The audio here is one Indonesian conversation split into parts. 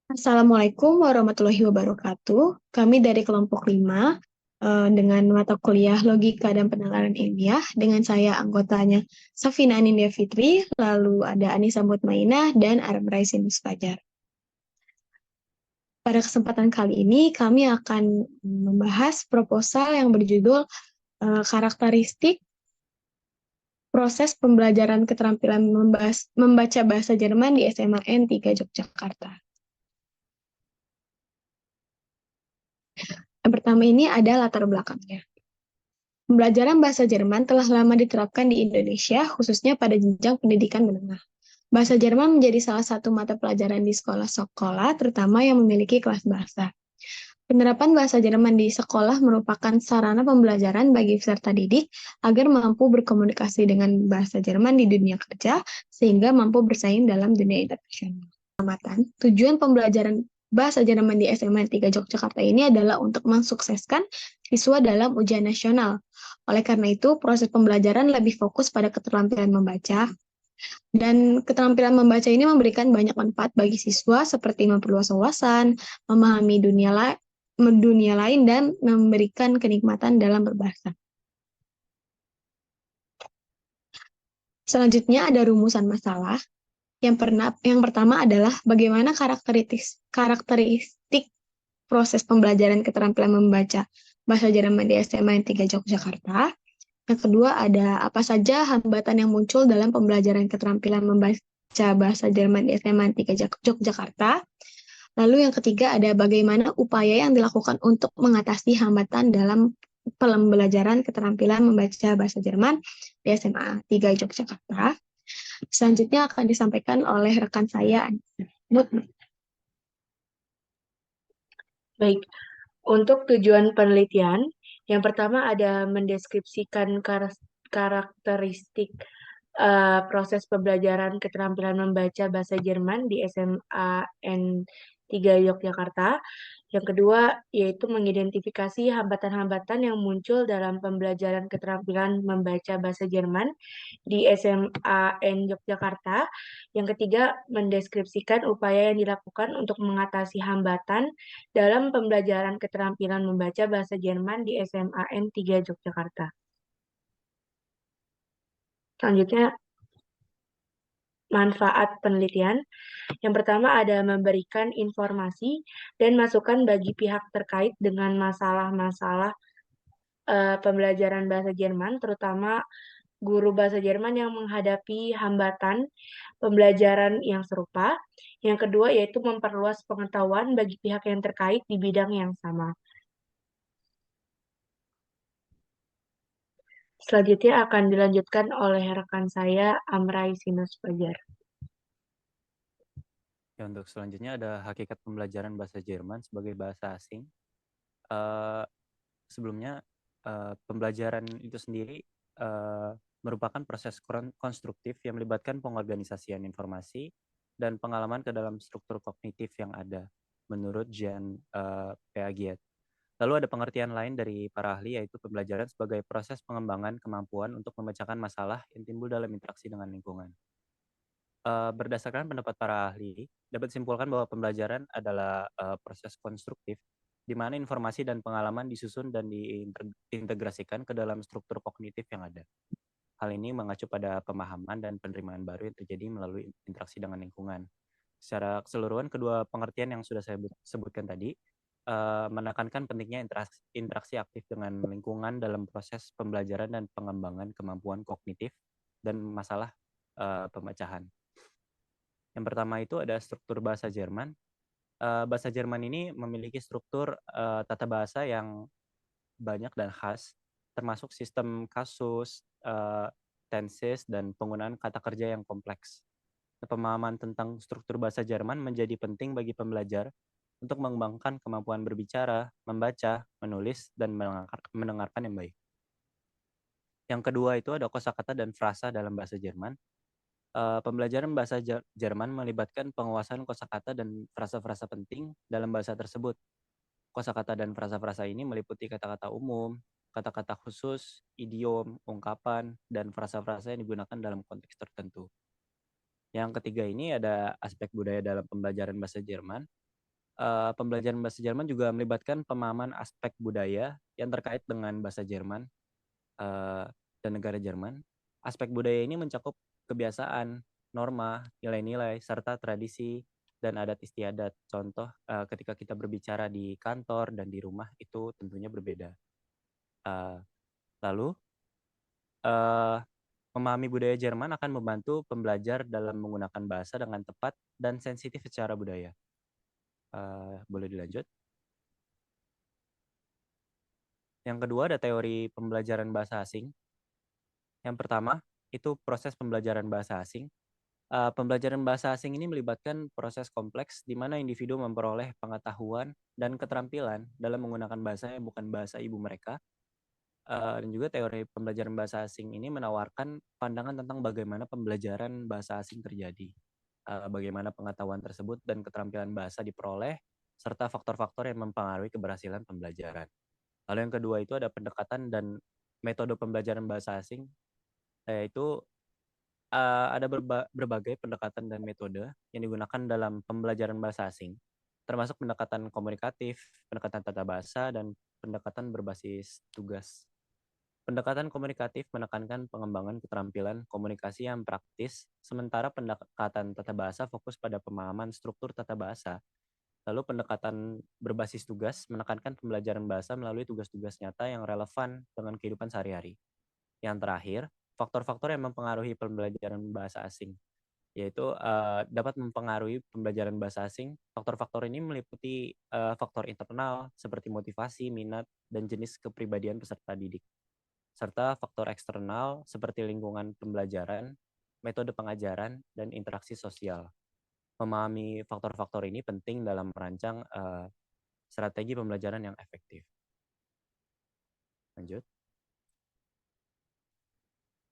Assalamualaikum warahmatullahi wabarakatuh. Kami dari kelompok 5 dengan mata kuliah Logika dan Penalaran Ilmiah dengan saya anggotanya Safina Anindya Fitri, lalu ada Anissa Mutmainah dan Aram Raisinus Fajar. Pada kesempatan kali ini kami akan membahas proposal yang berjudul karakteristik proses pembelajaran keterampilan membaca bahasa Jerman di SMAN 3 Yogyakarta. Yang pertama ini ada latar belakangnya. Pembelajaran bahasa Jerman telah lama diterapkan di Indonesia, khususnya pada jenjang pendidikan menengah. Bahasa Jerman menjadi salah satu mata pelajaran di sekolah-sekolah, terutama yang memiliki kelas bahasa. Penerapan bahasa Jerman di sekolah merupakan sarana pembelajaran bagi peserta didik agar mampu berkomunikasi dengan bahasa Jerman di dunia kerja, sehingga mampu bersaing dalam dunia internasional. Tujuan pembelajaran bahasa Jerman di SMA 3 Yogyakarta ini adalah untuk mensukseskan siswa dalam ujian nasional. Oleh karena itu, proses pembelajaran lebih fokus pada keterampilan membaca, dan keterampilan membaca ini memberikan banyak manfaat bagi siswa seperti memperluas wawasan, memahami dunia lain, dan memberikan kenikmatan dalam berbahasa. Selanjutnya ada rumusan masalah. Yang pertama adalah bagaimana karakteristik proses pembelajaran keterampilan membaca bahasa Jerman di SMA 3 Yogyakarta. Yang kedua ada apa saja hambatan yang muncul dalam pembelajaran keterampilan membaca bahasa Jerman di SMA 3 Yogyakarta. Lalu yang ketiga ada bagaimana upaya yang dilakukan untuk mengatasi hambatan dalam pembelajaran keterampilan membaca bahasa Jerman di SMA 3 Yogyakarta. Selanjutnya akan disampaikan oleh rekan saya, Mut. Baik, untuk tujuan penelitian, yang pertama ada mendeskripsikan karakteristik proses pembelajaran keterampilan membaca bahasa Jerman di SMA N3 Yogyakarta. Yang kedua, yaitu mengidentifikasi hambatan-hambatan yang muncul dalam pembelajaran keterampilan membaca bahasa Jerman di SMA N Yogyakarta. Yang ketiga, mendeskripsikan upaya yang dilakukan untuk mengatasi hambatan dalam pembelajaran keterampilan membaca bahasa Jerman di SMA N3 Yogyakarta. Selanjutnya, manfaat penelitian. Yang pertama ada memberikan informasi dan masukan bagi pihak terkait dengan masalah-masalah pembelajaran bahasa Jerman, terutama guru bahasa Jerman yang menghadapi hambatan pembelajaran yang serupa. Yang kedua yaitu memperluas pengetahuan bagi pihak yang terkait di bidang yang sama. Selanjutnya akan dilanjutkan oleh rekan saya, Amrai Sinus Fajar. Ya, untuk selanjutnya ada hakikat pembelajaran bahasa Jerman sebagai bahasa asing. Uh, Sebelumnya, pembelajaran itu sendiri merupakan proses konstruktif yang melibatkan pengorganisasian informasi dan pengalaman ke dalam struktur kognitif yang ada, menurut Jean Piaget. Lalu ada pengertian lain dari para ahli, yaitu pembelajaran sebagai proses pengembangan kemampuan untuk memecahkan masalah yang timbul dalam interaksi dengan lingkungan. Berdasarkan pendapat para ahli, dapat disimpulkan bahwa pembelajaran adalah proses konstruktif di mana informasi dan pengalaman disusun dan diintegrasikan ke dalam struktur kognitif yang ada. Hal ini mengacu pada pemahaman dan penerimaan baru yang terjadi melalui interaksi dengan lingkungan. Secara keseluruhan, kedua pengertian yang sudah saya sebutkan tadi menekankan pentingnya interaksi aktif dengan lingkungan dalam proses pembelajaran dan pengembangan kemampuan kognitif dan masalah pemecahan. Yang pertama itu ada struktur bahasa Jerman. Bahasa Jerman ini memiliki struktur tata bahasa yang banyak dan khas, termasuk sistem kasus, tenses, dan penggunaan kata kerja yang kompleks. Pemahaman tentang struktur bahasa Jerman menjadi penting bagi pembelajar untuk mengembangkan kemampuan berbicara, membaca, menulis, dan mendengarkan yang baik. Yang kedua itu ada kosakata dan frasa dalam bahasa Jerman. Pembelajaran bahasa Jerman melibatkan penguasaan kosakata dan frasa-frasa penting dalam bahasa tersebut. Kosakata dan frasa-frasa ini meliputi kata-kata umum, kata-kata khusus, idiom, ungkapan, dan frasa-frasa yang digunakan dalam konteks tertentu. Yang ketiga ini ada aspek budaya dalam pembelajaran bahasa Jerman. Pembelajaran bahasa Jerman juga melibatkan pemahaman aspek budaya yang terkait dengan bahasa Jerman eh, dan negara Jerman. Aspek budaya ini mencakup kebiasaan, norma, nilai-nilai, serta tradisi dan adat istiadat. Contoh, ketika kita berbicara di kantor dan di rumah itu tentunya berbeda. Eh, Lalu, eh, memahami budaya Jerman akan membantu pembelajar dalam menggunakan bahasa dengan tepat dan sensitif secara budaya. Boleh dilanjut? Yang kedua ada teori pembelajaran bahasa asing. Yang pertama itu proses pembelajaran bahasa asing. Pembelajaran bahasa asing ini melibatkan proses kompleks di mana individu memperoleh pengetahuan dan keterampilan dalam menggunakan bahasa yang bukan bahasa ibu mereka. Dan juga teori pembelajaran bahasa asing ini menawarkan pandangan tentang bagaimana pembelajaran bahasa asing terjadi, bagaimana pengetahuan tersebut dan keterampilan bahasa diperoleh, serta faktor-faktor yang mempengaruhi keberhasilan pembelajaran. Lalu yang kedua itu ada pendekatan dan metode pembelajaran bahasa asing, yaitu ada berbagai pendekatan dan metode yang digunakan dalam pembelajaran bahasa asing, termasuk pendekatan komunikatif, pendekatan tata bahasa, dan pendekatan berbasis tugas. Pendekatan komunikatif menekankan pengembangan keterampilan komunikasi yang praktis, sementara pendekatan tata bahasa fokus pada pemahaman struktur tata bahasa. Lalu pendekatan berbasis tugas menekankan pembelajaran bahasa melalui tugas-tugas nyata yang relevan dengan kehidupan sehari-hari. Yang terakhir, faktor-faktor yang mempengaruhi pembelajaran bahasa asing, yaitu dapat mempengaruhi pembelajaran bahasa asing. Faktor-faktor ini meliputi faktor internal seperti motivasi, minat, dan jenis kepribadian peserta didik, serta faktor eksternal seperti lingkungan pembelajaran, metode pengajaran, dan interaksi sosial. Memahami faktor-faktor ini penting dalam merancang strategi pembelajaran yang efektif. Lanjut.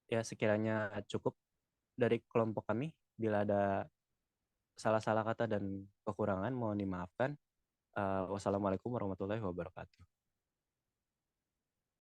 Ya, sekiranya cukup dari kelompok kami. Bila ada salah-salah kata dan kekurangan, mohon dimaafkan. Wassalamualaikum warahmatullahi wabarakatuh.